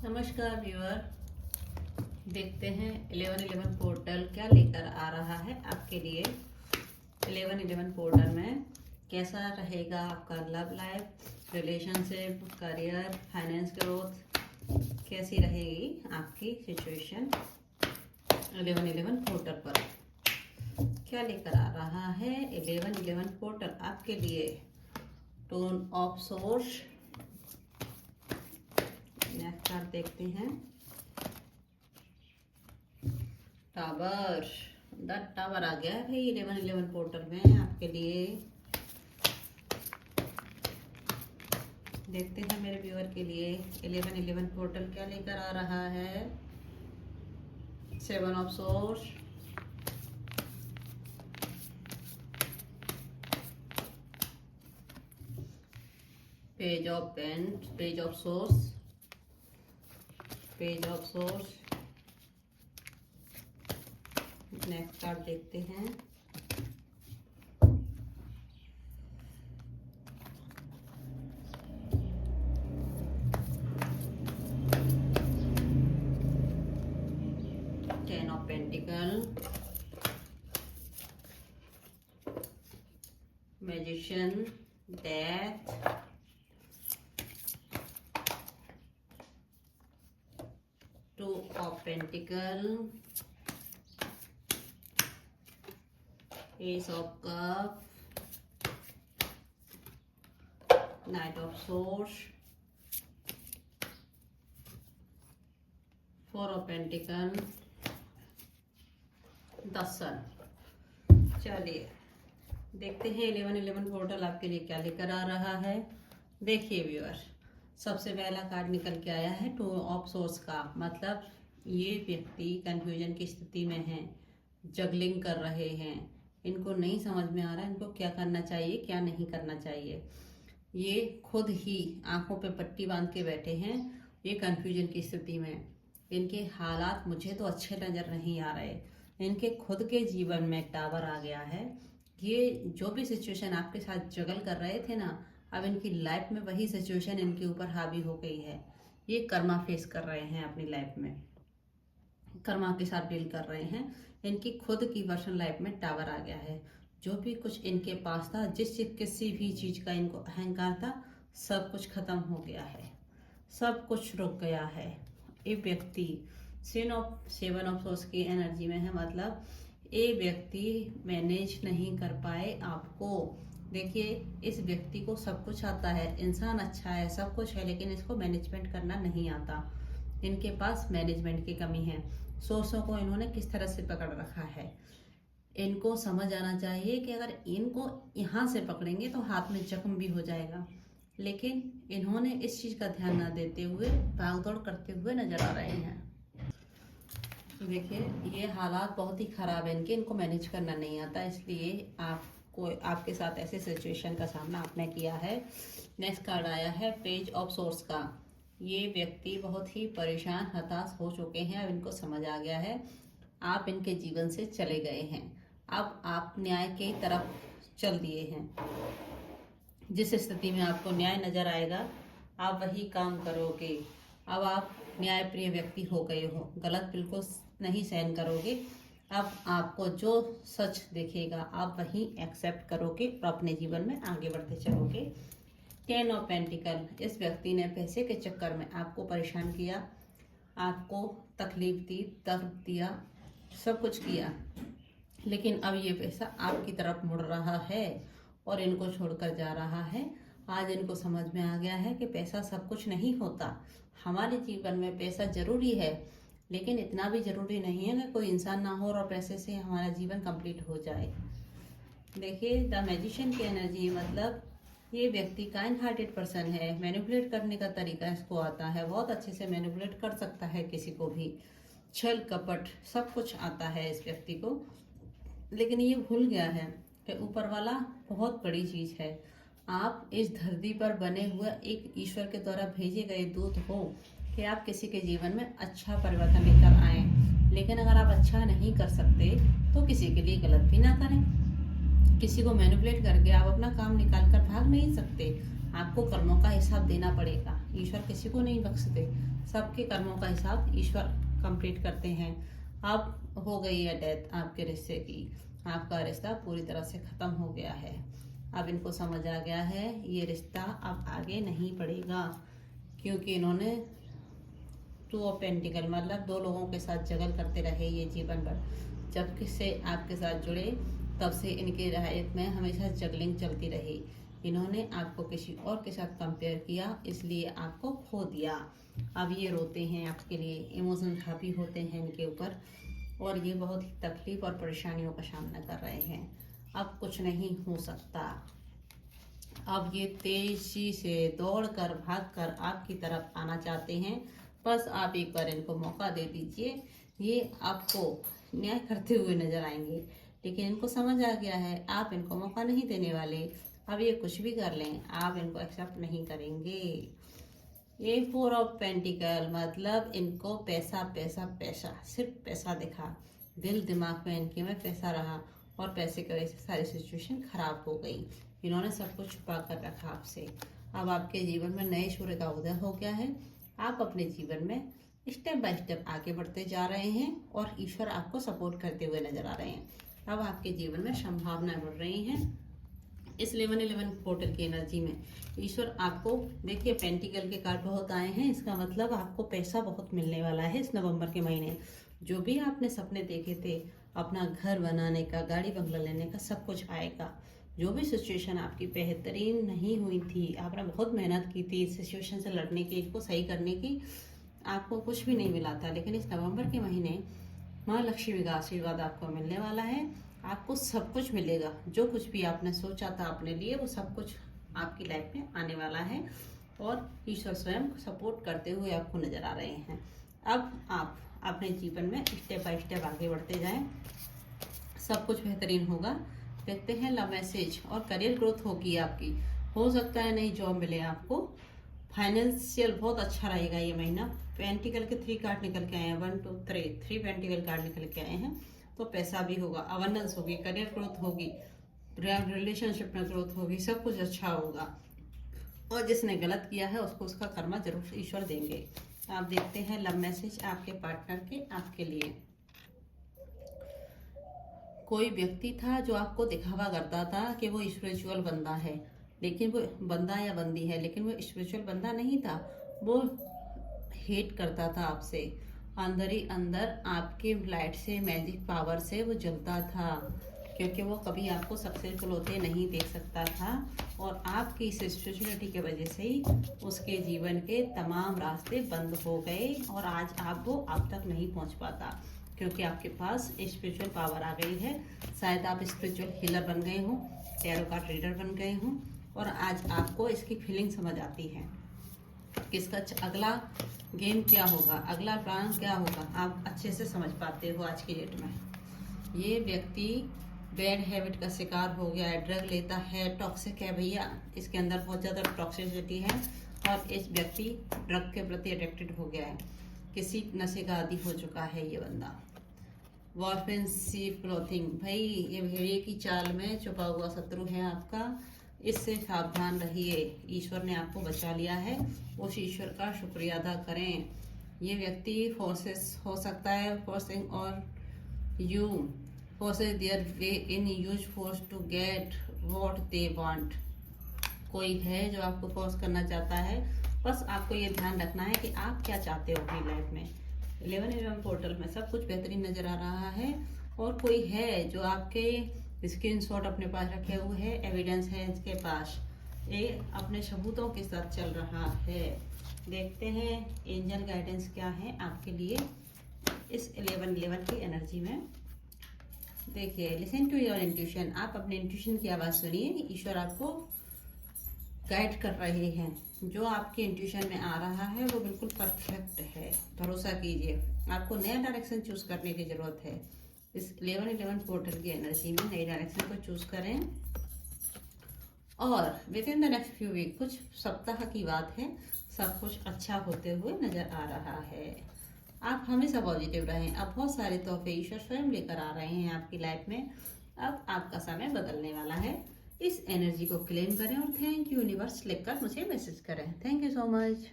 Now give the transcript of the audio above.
नमस्कार व्यूअर, देखते हैं 1111 पोर्टल क्या लेकर आ रहा है आपके लिए। 1111 पोर्टल में कैसा रहेगा आपका love life, relationship, career, finance growth, कैसी रहेगी आपकी सिचुएशन 1111 पोर्टल पर क्या लेकर आ रहा है। 1111 पोर्टल आपके लिए tone of swords. Next card देखते हैं टावर। द टावर आ गया है भाई 1111 पोर्टल में आपके लिए। देखते हैं मेरे व्यूअर के लिए 1111 पोर्टल क्या लेकर आ रहा है। 7 of swords, page of pent, page of swords, page of swords. Next card देखते हैं ten of pentacle, magician, death, two of pentacle, ace of cup, knight of swords, 4 of pentacle, the sun. चलिए देखते हैं 1111 portal आपके लिए क्या लेकर आ रहा है। देखिए व्यूअर, सबसे पहला कार्ड निकल के आया है टू ऑफ सोर्स का। मतलब ये व्यक्ति कंफ्यूजन की स्थिति में है, जगलिंग कर रहे हैं, इनको नहीं समझ में आ रहा है इनको क्या करना चाहिए क्या नहीं करना चाहिए। ये खुद ही आंखों पे पट्टी बांध के बैठे हैं, ये कंफ्यूजन की स्थिति में। इनके हालात मुझे तो अच्छे नजर नहीं आ रहे। इनके खुद के जीवन में टावर आ गया है। ये जो भी सिचुएशन आपके साथ जगल कर रहे थे ना, अब इनकी लाइफ में वही सिचुएशन इनके ऊपर हावी हो गई है। ये कर्मा फेस कर रहे हैं अपनी लाइफ में, कर्मा के साथ डील कर रहे हैं। इनकी खुद की पर्सनल लाइफ में टावर आ गया है। जो भी कुछ इनके पास था, किसी भी चीज का इनको अहंकार था, सब कुछ खत्म हो गया है, सब कुछ रुक गया है। ये व्यक्ति 7 ऑफ सोर्स की एनर्जी में है। मतलब ये व्यक्ति मैनेज नहीं कर पाए आपको। देखिए, इस व्यक्ति को सब कुछ आता है, इंसान अच्छा है, सब कुछ है, लेकिन इसको मैनेजमेंट करना नहीं आता। इनके पास मैनेजमेंट की कमी है। सोर्सों को इन्होंने किस तरह से पकड़ रखा है। इनको समझ आना चाहिए कि अगर इनको यहाँ से पकड़ेंगे तो हाथ में जख्म भी हो जाएगा, लेकिन इन्होंने इस चीज का ध्यान न देते हुए भागदौड़ करते हुए नजर आ रहे हैं। देखिए, ये हालात बहुत ही खराब है इनके, इनको मैनेज करना नहीं आता, इसलिए आपको आपके साथ ऐसे सिचुएशन का सामना आपने किया है। नेक्स्ट कार्ड आया है पेज ऑफ सोर्स का। ये व्यक्ति बहुत ही परेशान, हताश हो चुके हैं। अब इनको समझ आ गया है आप इनके जीवन से चले गए हैं। अब आप न्याय की तरफ चल दिए हैं। जिस स्थिति में आपको न्याय नजर आएगा आप वही काम करोगे। अब आप न्याय प्रिय व्यक्ति हो गए हो, गलत बिल्कुल नहीं सहन करोगे। अब आपको जो सच दिखेगा आप वही एक्सेप्ट करोगे और अपने जीवन में आगे बढ़ते चलोगे। 10 ऑफ पेंटिकल, इस व्यक्ति ने पैसे के चक्कर में आपको परेशान किया, आपको तकलीफ दी, दर्द दिया, सब कुछ किया, लेकिन अब ये पैसा आपकी तरफ मुड़ रहा है और इनको छोड़कर जा रहा है। आज इनको समझ में आ गया है कि पैसा सब कुछ नहीं होता। हमारे जीवन में पैसा जरूरी है, लेकिन इतना भी जरूरी नहीं है कि कोई इंसान ना हो और पैसे से हमारा जीवन कंप्लीट हो जाए। देखिए, द मैजिशियन की एनर्जी, मतलब ये व्यक्ति काइंड हार्टेड पर्सन है। मैनिपुलेट करने का तरीका इसको आता है, बहुत अच्छे से मैनिपुलेट कर सकता है किसी को भी। छल कपट सब कुछ आता है इस व्यक्ति को, लेकिन ये भूल गया है कि ऊपर वाला बहुत बड़ी चीज है। आप इस धरती पर बने हुए एक ईश्वर के द्वारा भेजे गए दूत हो कि आप किसी के जीवन में अच्छा परिवर्तन लेकर आए। लेकिन अगर आप अच्छा नहीं कर सकते तो किसी के लिए गलत भी ना करें। किसी को मैनिपुलेट करके आप अपना काम निकाल कर भाग नहीं सकते। आपको कर्मों का हिसाब देना पड़ेगा। ईश्वर किसी को नहीं बख्शते, सबके कर्मों का हिसाब ईश्वर कंप्लीट करते हैं। अब हो गई है डेथ आपके रिश्ते की, आपका रिश्ता पूरी तरह से ख़त्म हो गया है। अब इनको समझ आ गया है ये रिश्ता अब आगे नहीं बढ़ेगा, क्योंकि इन्होंने 2 ऑफ पेंटिकल मतलब 2 लोगों के साथ जगल करते रहे ये जीवन भर। जब से आपके साथ जुड़े तब से इनकी लाइफ में हमेशा जगलिंग चलती रही। इन्होंने आपको किसी और के साथ कंपेयर किया, इसलिए आपको खो दिया। अब ये रोते हैं आपके लिए, इमोशन हावी होते हैं इनके ऊपर, और ये बहुत ही तकलीफ और परेशानियों का सामना कर रहे हैं। अब कुछ नहीं हो सकता। अब ये तेजी से दौड़कर भागकर आपकी तरफ आना चाहते हैं, बस आप एक बार इनको मौका दे दीजिए। ये आपको न्याय करते हुए नजर आएंगे, लेकिन इनको समझ आ गया है आप इनको मौका नहीं देने वाले। अब ये कुछ भी कर लें, आप इनको एक्सेप्ट नहीं करेंगे। ये 4 ऑफ पेंटिकल मतलब इनको पैसा पैसा पैसा, सिर्फ पैसा दिखा, दिल दिमाग में इनके में पैसा रहा, और पैसे की वजह से सारी सिचुएशन खराब हो गई। इन्होंने सब कुछ छुपा कर रखा आपसे। अब आपके जीवन में नए सूर्य का उदय हो गया है। आप अपने जीवन में स्टेप बाय स्टेप आगे बढ़ते जा रहे हैं, और ईश्वर आपको सपोर्ट करते हुए नजर आ रहे हैं। अब आपके जीवन में संभावनाएं बढ़ रही हैं। इस 11-11 पोर्टल की एनर्जी में ईश्वर आपको, देखिए पेंटिकल के कार्ड बहुत आए हैं, इसका मतलब आपको पैसा बहुत मिलने वाला है इस नवंबर के महीने। जो भी आपने सपने देखे थे अपना घर बनाने का, गाड़ी बंगला लेने का, सब कुछ आएगा। जो भी सिचुएशन आपकी बेहतरीन नहीं हुई थी, आपने बहुत मेहनत की थी इस सिचुएशन से लड़ने की, इसको सही करने की, आपको कुछ भी नहीं मिला था, लेकिन इस नवंबर के महीने माँ लक्ष्मी का आशीर्वाद आपको मिलने वाला है। आपको सब कुछ मिलेगा, जो कुछ भी आपने सोचा था अपने लिए वो सब कुछ आपकी लाइफ में आने वाला है, और ईश्वर स्वयं सपोर्ट करते हुए आपको नजर आ रहे हैं। अब आप अपने जीवन में स्टेप बाय स्टेप आगे बढ़ते जाएं, सब कुछ बेहतरीन होगा। देखते हैं लव मैसेज, और करियर ग्रोथ होगी आपकी। हो सकता है नई जॉब मिले आपको, फाइनेंशियल बहुत अच्छा रहेगा ये महीना। पेंटिकल के 3 कार्ड निकल के आए हैं, 1 2 3 पेंटिकल कार्ड निकल के आए हैं, तो पैसा भी होगा, अबंडेंस होगी, करियर ग्रोथ होगी, रिलेशनशिप में ग्रोथ होगी, सब कुछ अच्छा होगा। और जिसने गलत किया है उसको उसका कर्मा जरूर ईश्वर देंगे। आप देखते हैं लव मैसेज आपके पार्टनर के आपके लिए। कोई व्यक्ति था जो आपको दिखावा करता था कि वो स्पिरिचुअल बंदा है, लेकिन वो बंदा या बंदी है, लेकिन वो स्पिरिचुअल बंदा नहीं था। वो हेट करता था आपसे, अंदर ही अंदर आपके लाइट से, मैजिक पावर से वो जलता था, क्योंकि वो कभी आपको सक्सेसफुल होते नहीं देख सकता था। और आपकी इस स्पिरिचुअलिटी की वजह से ही उसके जीवन के तमाम रास्ते बंद हो गए, और आज वो आप तक नहीं पहुंच पाता, क्योंकि आपके पास स्पिरिचुअल पावर आ गई है। शायद आप स्पिरिचुअल हीलर बन गए हों, टैरो कार्ड रीडर बन गए हों, और आज आपको इसकी फीलिंग समझ आती है कि इसका अगला गेम क्या होगा, अगला प्लान क्या होगा, आप अच्छे से समझ पाते हो आज की डेट में। ये व्यक्ति बैड हैबिट का शिकार हो गया है, ड्रग लेता है, टॉक्सिक है भैया, इसके अंदर बहुत ज़्यादा टॉक्सिसिटी है, और इस व्यक्ति ड्रग के प्रति अडिक्टेड हो गया है, किसी नशे का आदी हो चुका है ये बंदा। वॉल्फेंसीव क्लोथिंग, भाई ये भेड़िए की चाल में छुपा हुआ शत्रु है आपका, इससे सावधान रहिए। ईश्वर ने आपको बचा लिया है, उस ईश्वर का शुक्रिया अदा करें। ये व्यक्ति फोर्सेस हो सकता है, फोर्सिंग और you forces their way in use force to get what they want. कोई है जो आपको फोर्स करना चाहता है, बस आपको ये ध्यान रखना है कि आप क्या चाहते हो अपनी लाइफ में। 11-11 पोर्टल में सब कुछ बेहतरीन नजर आ रहा है, और कोई है जो आपके स्क्रीनशॉट अपने पास रखे हुए है, एविडेंस है इसके पास, ये अपने सबूतों के साथ चल रहा है। देखते हैं एंजल गाइडेंस क्या है आपके लिए इस 11-11 की एनर्जी में। देखिए, लिसन टू योर इंट्यूशन, आप अपने इंट्यूशन की आवाज़ सुनिए। ईश्वर आपको गाइड कर रहे हैं, जो आपके इंट्यूशन में आ रहा है वो बिल्कुल परफेक्ट है, भरोसा कीजिए। आपको नया डायरेक्शन चूज करने की जरूरत है। इस 11-11 पोर्टल की एनर्जी में नई डायरेक्शन को चूज करें, और within the next few week, कुछ सप्ताह की बात है, सब कुछ अच्छा होते हुए नजर आ रहा है। आप हमेशा पॉजिटिव रहें। अब बहुत सारे तोहफे ईश्वर स्वयं लेकर आ रहे हैं आपकी लाइफ में। अब आपका समय बदलने वाला है। इस एनर्जी को क्लेम करें और थैंक यू यूनिवर्स लिखकर मुझे मैसेज करें। Thank you so much.